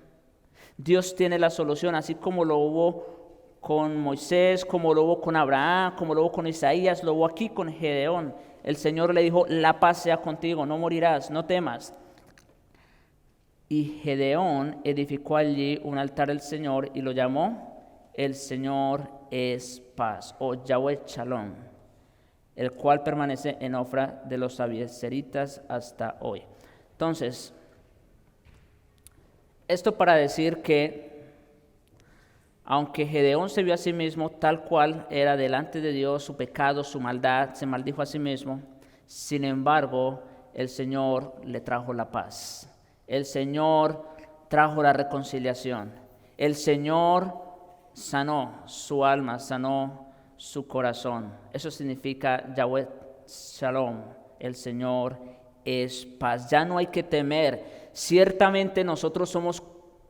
Dios tiene la solución, así como lo hubo con Moisés, como lo hubo con Abraham, como lo hubo con Isaías, lo hubo aquí con Gedeón. El Señor le dijo, la paz sea contigo, no morirás, no temas. Y Gedeón edificó allí un altar al Señor y lo llamó El Señor es paz, o Yahweh Shalom, el cual permanece en Ofra de los abiezeritas hasta hoy. Entonces, esto para decir que aunque Gedeón se vio a sí mismo tal cual era delante de Dios, su pecado, su maldad, se maldijo a sí mismo, sin embargo, el Señor le trajo la paz. El Señor trajo la reconciliación. El Señor sanó su alma, sanó su corazón. Eso significa Yahweh Shalom, el Señor es paz. Ya no hay que temer. Ciertamente nosotros somos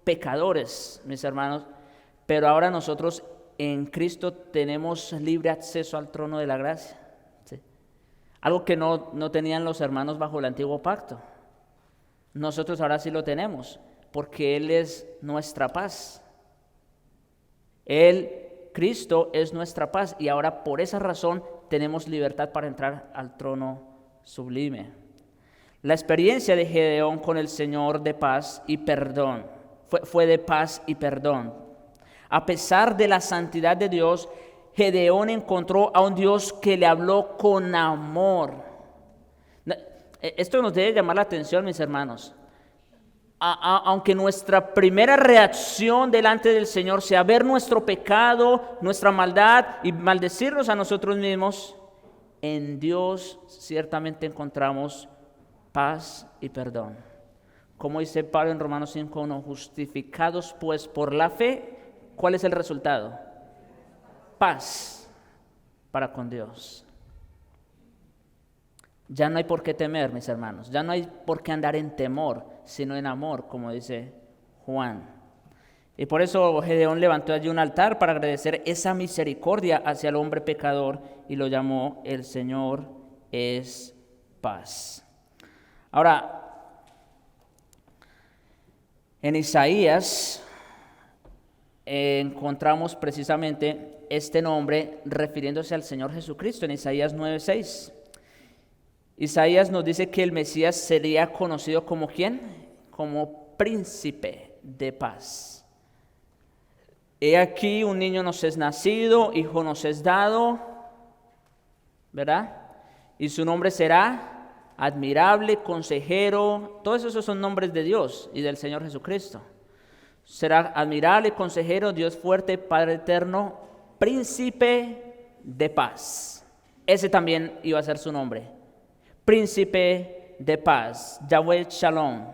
pecadores, mis hermanos, pero ahora nosotros en Cristo tenemos libre acceso al trono de la gracia. ¿Sí? Algo que no tenían los hermanos bajo el antiguo pacto. Nosotros ahora sí lo tenemos, porque Él es nuestra paz. Cristo es nuestra paz, y ahora por esa razón tenemos libertad para entrar al trono sublime. La experiencia de Gedeón con el Señor de paz y perdón fue de paz y perdón. A pesar de la santidad de Dios, Gedeón encontró a un Dios que le habló con amor. Esto nos debe llamar la atención, mis hermanos. Aunque nuestra primera reacción delante del Señor sea ver nuestro pecado, nuestra maldad y maldecirnos a nosotros mismos, en Dios ciertamente encontramos paz y perdón. Como dice Pablo en Romanos 5:1, justificados pues por la fe, ¿cuál es el resultado? Paz para con Dios. Ya no hay por qué temer, mis hermanos. Ya no hay por qué andar en temor, sino en amor, como dice Juan. Y por eso Gedeón levantó allí un altar para agradecer esa misericordia hacia el hombre pecador y lo llamó El Señor es paz. Ahora, en Isaías encontramos precisamente este nombre refiriéndose al Señor Jesucristo en Isaías 9:6. Isaías nos dice que el Mesías sería conocido como ¿quién? Como príncipe de paz. He aquí un niño nos es nacido, hijo nos es dado, ¿verdad? Y su nombre será admirable, consejero. Todos esos son nombres de Dios y del Señor Jesucristo. Será admirable, consejero, Dios fuerte, Padre eterno, príncipe de paz. Ese también iba a ser su nombre. Príncipe de paz, Yahweh Shalom.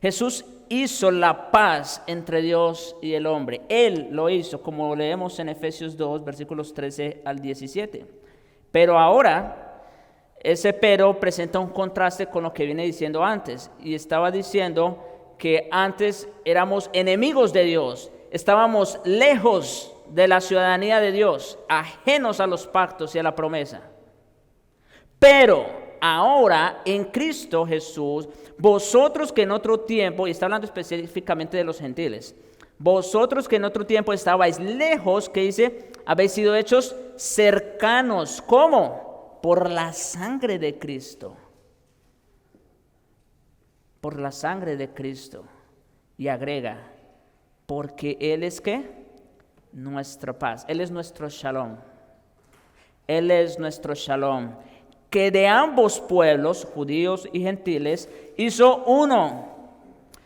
Jesús hizo la paz entre Dios y el hombre. Él lo hizo, como leemos en Efesios 2, versículos 13 al 17. Pero ahora, ese pero presenta un contraste con lo que viene diciendo antes. Y estaba diciendo que antes éramos enemigos de Dios, estábamos lejos de la ciudadanía de Dios, ajenos a los pactos y a la promesa. Pero ahora en Cristo Jesús, vosotros que en otro tiempo, y está hablando específicamente de los gentiles, vosotros que en otro tiempo estabais lejos, que dice, habéis sido hechos cercanos. ¿Cómo? Por la sangre de Cristo. Por la sangre de Cristo. Y agrega, porque Él es ¿qué? Nuestra paz. Él es nuestro shalom. Él es nuestro shalom. Que de ambos pueblos, judíos y gentiles, hizo uno,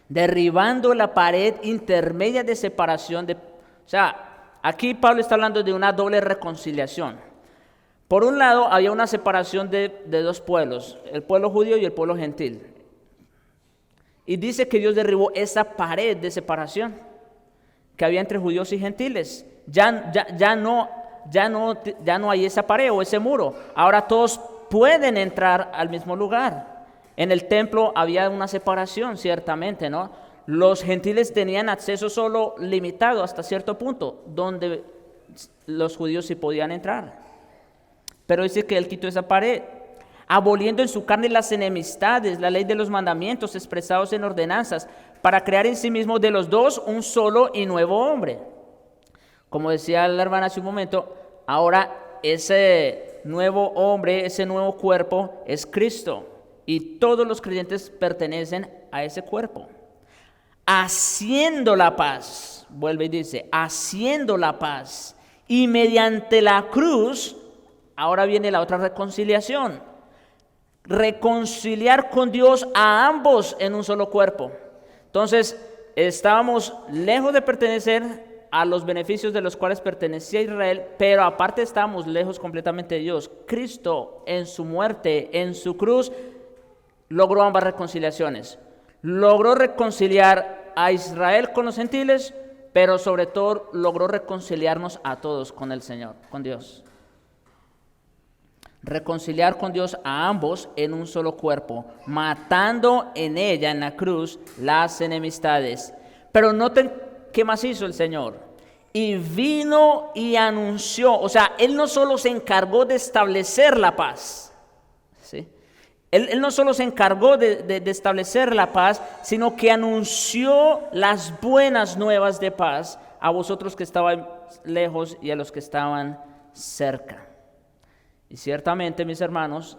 derribando la pared intermedia de separación. O sea, aquí Pablo está hablando de una doble reconciliación. Por un lado, había una separación de dos pueblos, el pueblo judío y el pueblo gentil. Y dice que Dios derribó esa pared de separación que había entre judíos y gentiles. Ya no hay esa pared o ese muro. Ahora todos pueden entrar al mismo lugar. En el templo había una separación, ciertamente, ¿no? Los gentiles tenían acceso solo limitado hasta cierto punto, donde los judíos sí podían entrar. Pero dice que Él quitó esa pared, aboliendo en su carne las enemistades, la ley de los mandamientos expresados en ordenanzas, para crear en sí mismo de los dos un solo y nuevo hombre. Como decía la hermana hace un momento, ahora ese nuevo hombre, ese nuevo cuerpo es Cristo, y todos los creyentes pertenecen a ese cuerpo. Haciendo la paz, vuelve y dice, haciendo la paz, y mediante la cruz, ahora viene la otra reconciliación, reconciliar con Dios a ambos en un solo cuerpo. Entonces, estábamos lejos de pertenecer a los beneficios de los cuales pertenecía Israel, pero aparte estábamos lejos completamente de Dios. Cristo en su muerte, en su cruz, logró ambas reconciliaciones. Logró reconciliar a Israel con los gentiles, pero sobre todo logró reconciliarnos a todos con el Señor, con Dios. Reconciliar con Dios a ambos en un solo cuerpo, matando en ella, en la cruz, las enemistades. Pero noten qué más hizo el Señor. Y vino y anunció, o sea, Él no solo se encargó de establecer la paz, ¿sí? Él no solo se encargó de establecer la paz, sino que anunció las buenas nuevas de paz a vosotros que estaban lejos y a los que estaban cerca. Y ciertamente, mis hermanos,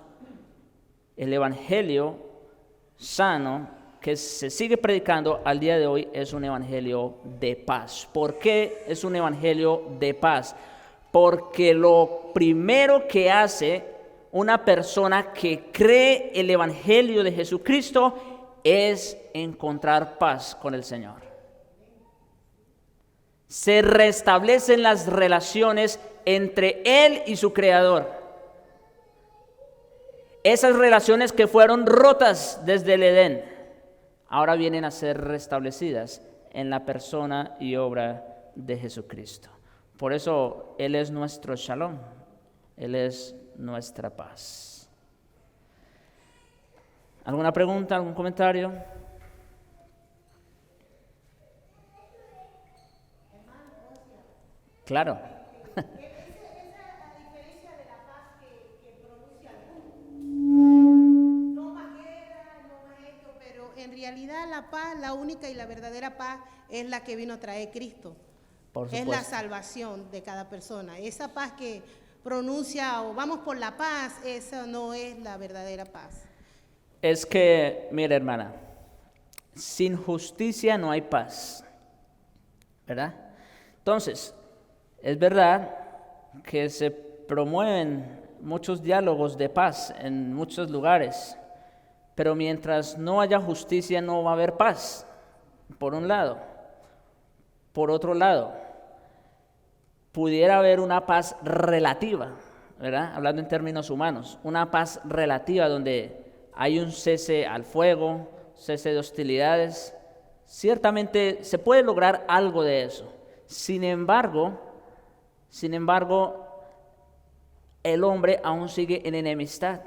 el evangelio sano que se sigue predicando al día de hoy es un evangelio de paz. ¿Por qué es un evangelio de paz? Porque lo primero que hace una persona que cree el evangelio de Jesucristo es encontrar paz con el Señor. Se restablecen las relaciones entre Él y su Creador. Esas relaciones que fueron rotas desde el Edén, ahora vienen a ser restablecidas en la persona y obra de Jesucristo. Por eso Él es nuestro shalom, Él es nuestra paz. ¿Alguna pregunta, algún comentario? Claro. En realidad la paz, la única y la verdadera paz es la que vino a traer Cristo. Por es supuesto. la salvación de cada persona. Esa paz que pronuncia o vamos por la paz, esa no es la verdadera paz. Es que, mira hermana, sin justicia no hay paz, ¿verdad? Entonces, es verdad que se promueven muchos diálogos de paz en muchos lugares, pero mientras no haya justicia no va a haber paz, por un lado. Por otro lado, pudiera haber una paz relativa, ¿verdad? Hablando en términos humanos, una paz relativa donde hay un cese al fuego, cese de hostilidades. Ciertamente se puede lograr algo de eso. Sin embargo, el hombre aún sigue en enemistad.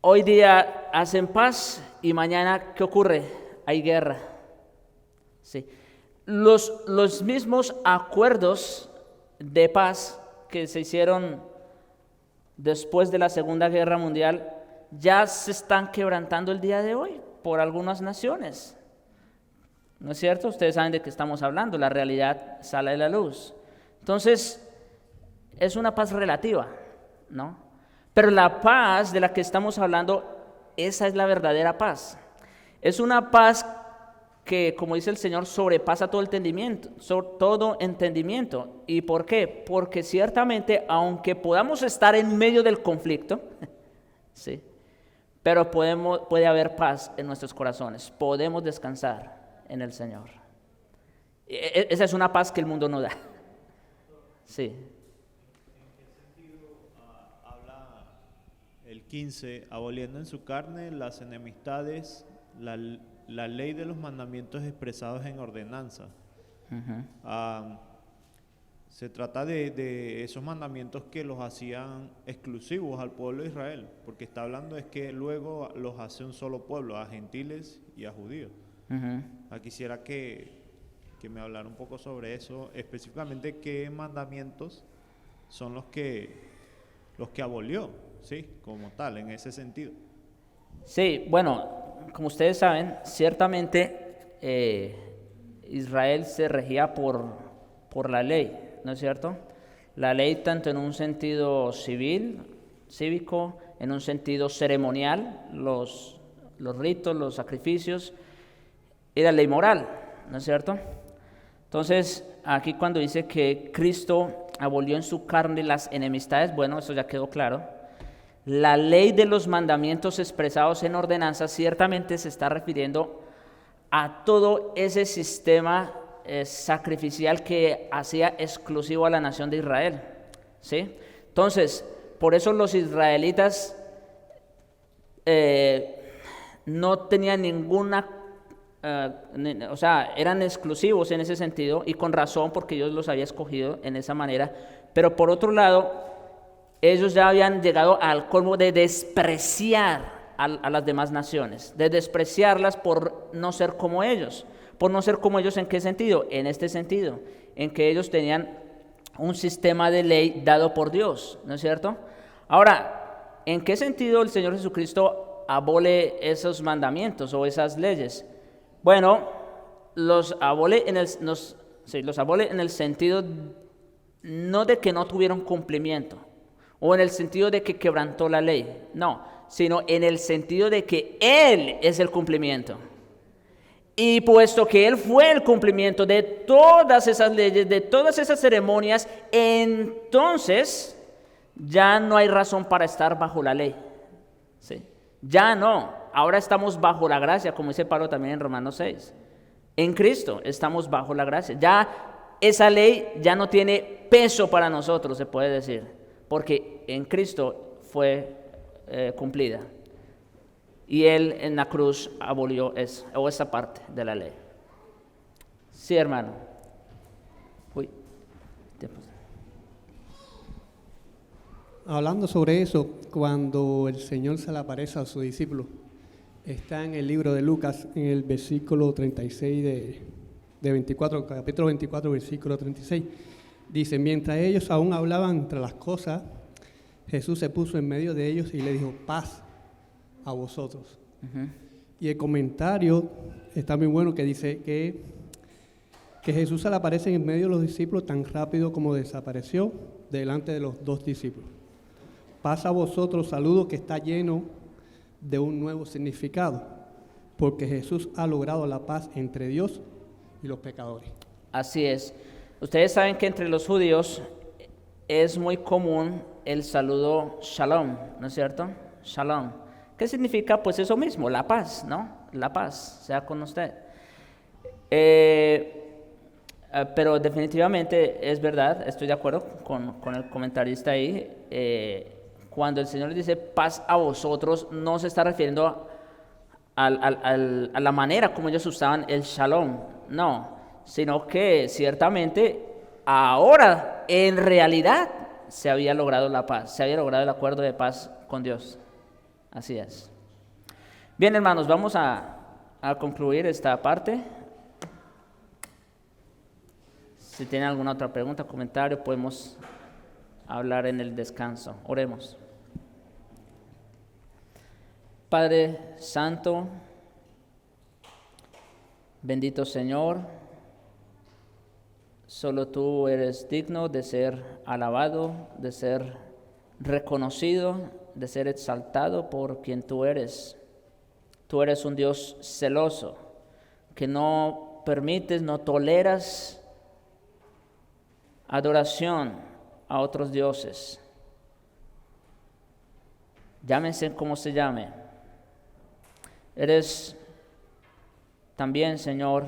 Hoy día hacen paz y mañana, ¿qué ocurre? Hay guerra. Sí. Los mismos acuerdos de paz que se hicieron después de la Segunda Guerra Mundial ya se están quebrantando el día de hoy por algunas naciones. ¿No es cierto? Ustedes saben de qué estamos hablando, la realidad sale a la luz. Entonces, es una paz relativa, ¿no? Pero la paz de la que estamos hablando, esa es la verdadera paz. Es una paz que, como dice el Señor, sobrepasa todo entendimiento. ¿Y por qué? Porque ciertamente, aunque podamos estar en medio del conflicto, sí, pero puede haber paz en nuestros corazones. Podemos descansar en el Señor. Esa es una paz que el mundo no da. Sí. Habla el 15, aboliendo en su carne las enemistades, la ley de los mandamientos expresados en ordenanza. Se trata de esos mandamientos que los hacían exclusivos al pueblo de Israel, porque está hablando es que luego los hace un solo pueblo, a gentiles y a judíos. Quisiera que me hablara un poco sobre eso, específicamente qué mandamientos son los que abolió, ¿sí? Como tal, en ese sentido. Sí, bueno, como ustedes saben, ciertamente Israel se regía por la ley, ¿no es cierto? La ley tanto en un sentido cívico, en un sentido ceremonial, los ritos, los sacrificios, y la ley moral, ¿no es cierto? Entonces, aquí cuando dice que Cristo abolió en su carne las enemistades, bueno, eso ya quedó claro. La ley de los mandamientos expresados en ordenanza ciertamente se está refiriendo a todo ese sistema sacrificial que hacía exclusivo a la nación de Israel, ¿sí? Entonces, por eso los israelitas no tenían ninguna, o sea, eran exclusivos en ese sentido, y con razón, porque Dios los había escogido en esa manera. Pero por otro lado, ellos ya habían llegado al colmo de despreciar a las demás naciones, de despreciarlas por no ser como ellos. Por no ser como ellos, ¿en qué sentido? En este sentido, en que ellos tenían un sistema de ley dado por Dios, ¿no es cierto? Ahora, ¿en qué sentido el Señor Jesucristo abole esos mandamientos o esas leyes? Bueno, los abole en el sentido no de que no tuvieron cumplimiento, o en el sentido de que quebrantó la ley, no, sino en el sentido de que Él es el cumplimiento. Y puesto que Él fue el cumplimiento de todas esas leyes, de todas esas ceremonias, entonces ya no hay razón para estar bajo la ley, ¿sí? Ya no, ahora estamos bajo la gracia, como dice Pablo también en Romanos 6. En Cristo estamos bajo la gracia. Ya esa ley ya no tiene peso para nosotros, se puede decir, porque en Cristo fue cumplida. Y Él en la cruz abolió esa parte de la ley. Sí, hermano. Hablando sobre eso, cuando el Señor se le aparece a sus discípulos, está en el libro de Lucas, en el versículo 36 de 24, capítulo 24, versículo 36. Dice, mientras ellos aún hablaban entre las cosas, Jesús se puso en medio de ellos y le dijo, paz a vosotros. Y el comentario está muy bueno, que dice que Jesús se le aparece en medio de los discípulos tan rápido como desapareció delante de los dos discípulos. Paz a vosotros, saludo que está lleno de un nuevo significado, porque Jesús ha logrado la paz entre Dios y los pecadores. Así es. Ustedes saben que entre los judíos es muy común el saludo shalom, ¿no es cierto? Shalom. ¿Qué significa? Pues eso mismo, la paz, ¿no? La paz sea con usted. Pero definitivamente es verdad, estoy de acuerdo con el comentarista ahí. Cuando el Señor dice paz a vosotros, no se está refiriendo a la manera como ellos usaban el shalom, no, sino que ciertamente ahora en realidad se había logrado la paz, se había logrado el acuerdo de paz con Dios. Así es. Bien, hermanos, vamos a concluir esta parte. Si tienen alguna otra pregunta, comentario, podemos hablar en el descanso. Oremos. Padre Santo, bendito Señor, solo tú eres digno de ser alabado, de ser reconocido, de ser exaltado por quien tú eres. Tú eres un Dios celoso, que no permites, no toleras adoración a otros dioses. Llámense como se llame. Eres también, Señor,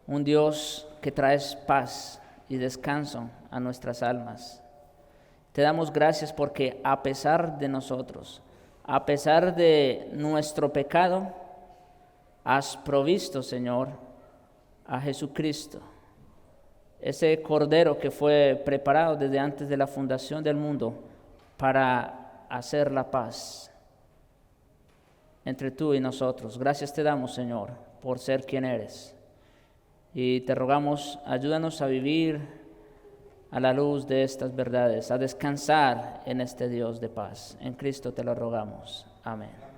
un Dios que traes paz y descanso a nuestras almas. Te damos gracias porque a pesar de nosotros, a pesar de nuestro pecado, has provisto, Señor, a Jesucristo, ese Cordero que fue preparado desde antes de la fundación del mundo para hacer la paz entre tú y nosotros. Gracias te damos, Señor, por ser quien eres. Y te rogamos, ayúdanos a vivir a la luz de estas verdades, a descansar en este Dios de paz. En Cristo te lo rogamos. Amén.